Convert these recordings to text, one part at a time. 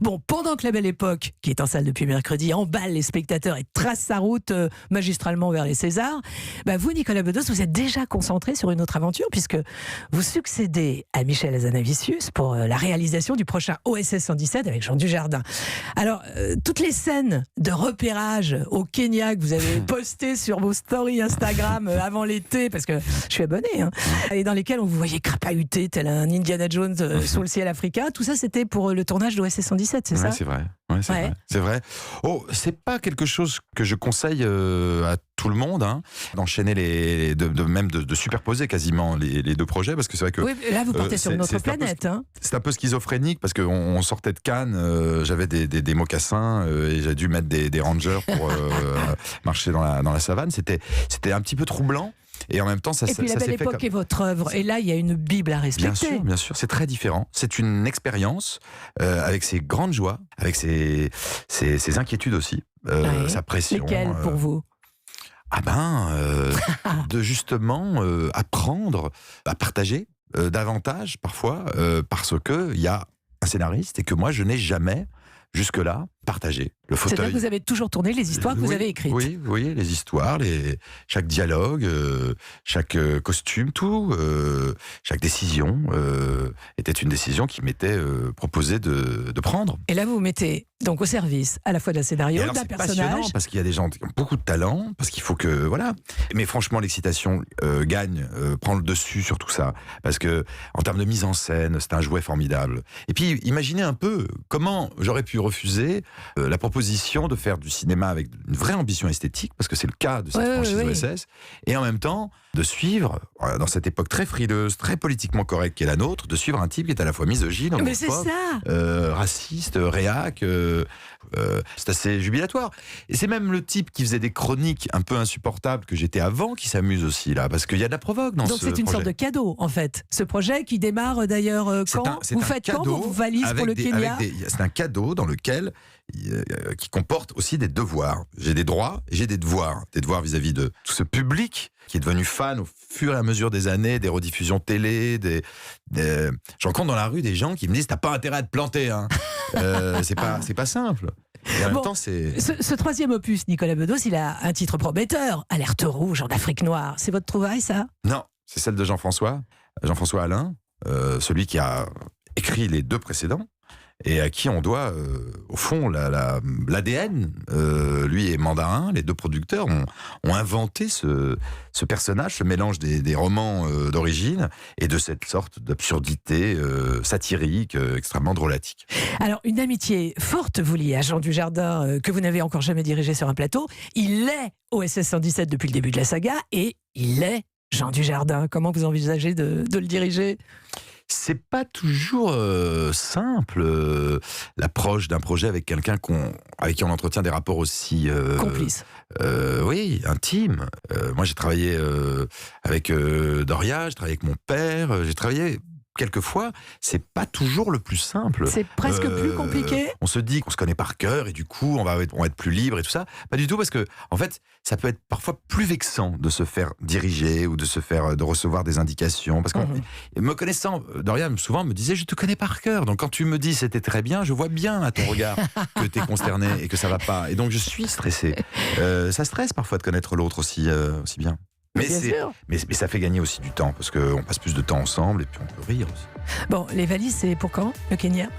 Bon, pendant que La Belle Époque, qui est en salle depuis mercredi, emballe les spectateurs et trace sa route magistralement vers les Césars, vous, Nicolas Bedos, vous êtes déjà concentré sur une autre aventure, puisque vous succédez à Michel Hazanavicius pour la réalisation du prochain OSS 117 avec Jean Dujardin. Alors, toutes les scènes de repérage au Kenya que vous avez postées sur vos stories Instagram avant l'été, parce que je suis abonné, et dans lesquelles on vous voyait crapahuter tel un Indiana Jones sous le ciel africain, tout ça c'était pour le tournage d'OSS 117, c'est ça? C'est vrai. Ouais, c'est vrai. Oh, c'est pas quelque chose que je conseille à tout le monde, d'enchaîner de superposer quasiment les deux projets, parce que c'est vrai que oui, là vous partez sur une autre planète. C'est un peu schizophrénique, parce qu'on sortait de Cannes, j'avais des mocassins et j'ai dû mettre des rangers pour marcher dans la savane. C'était un petit peu troublant. Et en même temps, ça et puis La Belle Époque est votre œuvre. Et là, il y a une Bible à respecter. Bien sûr, c'est très différent. C'est une expérience avec ses grandes joies, avec ses inquiétudes aussi, sa pression. Lesquelles pour vous? De justement apprendre à partager davantage parfois, parce qu'il y a un scénariste et que moi, je n'ai jamais jusque-là partagé le fauteuil. C'est-à-dire que vous avez toujours tourné les histoires que vous avez écrites. Oui, les histoires, chaque dialogue, chaque costume, tout, chaque décision était une décision qui m'était proposée de prendre. Et là, vous vous mettez donc au service à la fois d'un scénario, d'un personnage. C'est passionnant parce qu'il y a des gens qui ont beaucoup de talent, parce qu'il faut que voilà. Mais franchement, l'excitation prend le dessus sur tout ça, parce que en termes de mise en scène, c'est un jouet formidable. Et puis, imaginez un peu comment j'aurais pu refuser la proposition de faire du cinéma avec une vraie ambition esthétique, parce que c'est le cas de cette franchise OSS, et en même temps de suivre, dans cette époque très frileuse, très politiquement correcte qui est la nôtre, de suivre un type qui est à la fois misogyne, homophobe, raciste, réac. C'est assez jubilatoire. Et c'est même le type qui faisait des chroniques un peu insupportables que j'étais avant, qui s'amuse aussi là, parce qu'il y a de la provoque dans ce projet. Donc c'est une sorte de cadeau en fait. Ce projet qui démarre d'ailleurs quand vous faites quand vos valises pour le Kenya? C'est un cadeau dans lequel qui comporte aussi des devoirs. J'ai des droits et j'ai des devoirs. Des devoirs vis-à-vis de tout ce public qui est devenu fan au fur et à mesure des années, des rediffusions télé, je rencontre dans la rue des gens qui me disent t'as pas intérêt à te planter, c'est pas simple. Et en même temps, ce troisième opus, Nicolas Bedos, il a un titre prometteur, Alerte rouge en Afrique noire. C'est votre trouvaille, ça? Non, c'est celle de Jean-François Alain, celui qui a écrit les deux précédents, et à qui on doit, au fond, l'ADN. Lui et Mandarin, les deux producteurs, ont inventé ce personnage, ce mélange des romans d'origine et de cette sorte d'absurdité satirique, extrêmement drôlatique. Alors, une amitié forte vous lie à Jean Dujardin, que vous n'avez encore jamais dirigé sur un plateau. Il est OSS 117 depuis le début de la saga, et il est Jean Dujardin. Comment vous envisagez de le diriger ? C'est pas toujours simple, l'approche d'un projet avec quelqu'un avec qui on entretient des rapports aussi complices. Oui, intimes. Moi, j'ai travaillé avec Doria, j'ai travaillé avec mon père, j'ai travaillé quelquefois, c'est pas toujours le plus simple. C'est presque plus compliqué. On se dit qu'on se connaît par cœur et du coup, on va être plus libre et tout ça. Pas du tout, parce que, en fait, ça peut être parfois plus vexant de se faire diriger ou de recevoir des indications. Parce que, me connaissant, Doria souvent me disait, je te connais par cœur. Donc quand tu me dis c'était très bien, je vois bien à ton regard que t'es consterné et que ça va pas. Et donc je suis stressé. Ça stresse parfois de connaître l'autre aussi bien. Mais ça fait gagner aussi du temps, parce qu'on passe plus de temps ensemble et puis on peut rire aussi. Bon, les valises, c'est pour quand, le Kenya?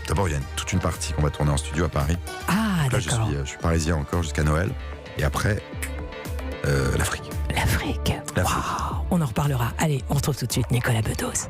D'abord, il y a toute une partie qu'on va tourner en studio à Paris. Ah, là, d'accord. Je suis parisien encore jusqu'à Noël. Et après, l'Afrique. L'Afrique. Wow, on en reparlera. Allez, on se retrouve tout de suite, Nicolas Bedos.